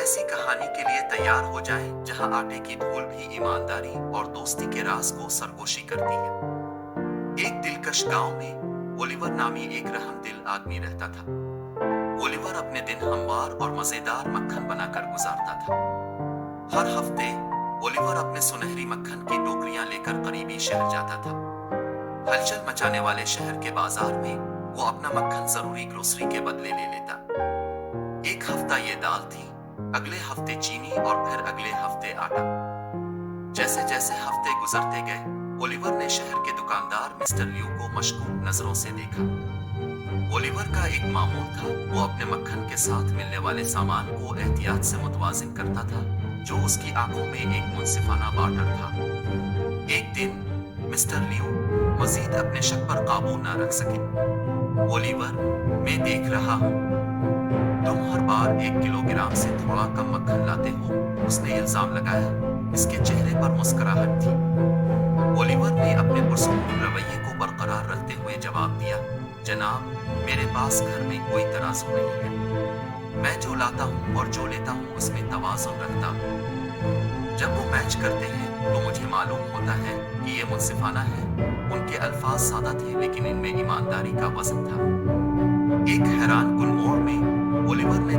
ऐसी कहानी के लिए तैयार हो जाएं जहां आटे की धूल भी ईमानदारी और दोस्ती के राज को सरगोशी करती है। एक दिलकश गांव में ओलिवर नामी एक रहमदिल आदमी रहता था। ओलिवर अपने दिन हमवार और मजेदार मक्खन बनाकर गुजारता था। हर हफ्ते ओलिवर अपने सुनहरी मक्खन की टोकरियां लेकर करीबी शहर जाता था। हलचल मचाने वाले शहर के बाजार में वो अपना मक्खन जरूरी ग्रोसरी के बदले ले लेता। एक हफ्ता ये दाल थी, अगले हफ्ते चीनी और फिर अगले हफ्ते आटा। जैसे जैसे हफ्ते गुजरते गए, ओलिवर ने शहर के दुकानदार मिस्टर लियू को मशकूक नजरों से देखा। ओलिवर का एक मामूल था, वो अपने मक्खन के साथ मिलने वाले सामान को एहतियात से मुतवाजिन करता था, जो उसकी आंखों में एक मुनसिफाना बार्टर था। एक दिन मिस्टर लियू मजीद अपने शक पर काबू न रख सके। ओलिवर, मैं देख रहा हूँ तुम हर बार 1 किलोग्राम से थोड़ा कम मक्खन लाते हो, उसने इल्जाम लगाया। इसके चेहरे पर मुस्कुराहट थी। ओलिवर ने अपने पुरसुकून रवैये को बरकरार रखते हुए जवाब दिया, जनाब, मेरे पास घर में कोई तराजू नहीं है। मैं जो लाता हूँ और जो लेता हूँ उसमें तवाज़ुन रखता हूँ। जब वो मैच करते हैं तो मुझे मालूम होता है कि ये मुनसिफाना है। उनके अल्फाज सादा थे लेकिन इनमें ईमानदारी का वजन था। एक हैरान कुन मोड़ में ओलिवर ने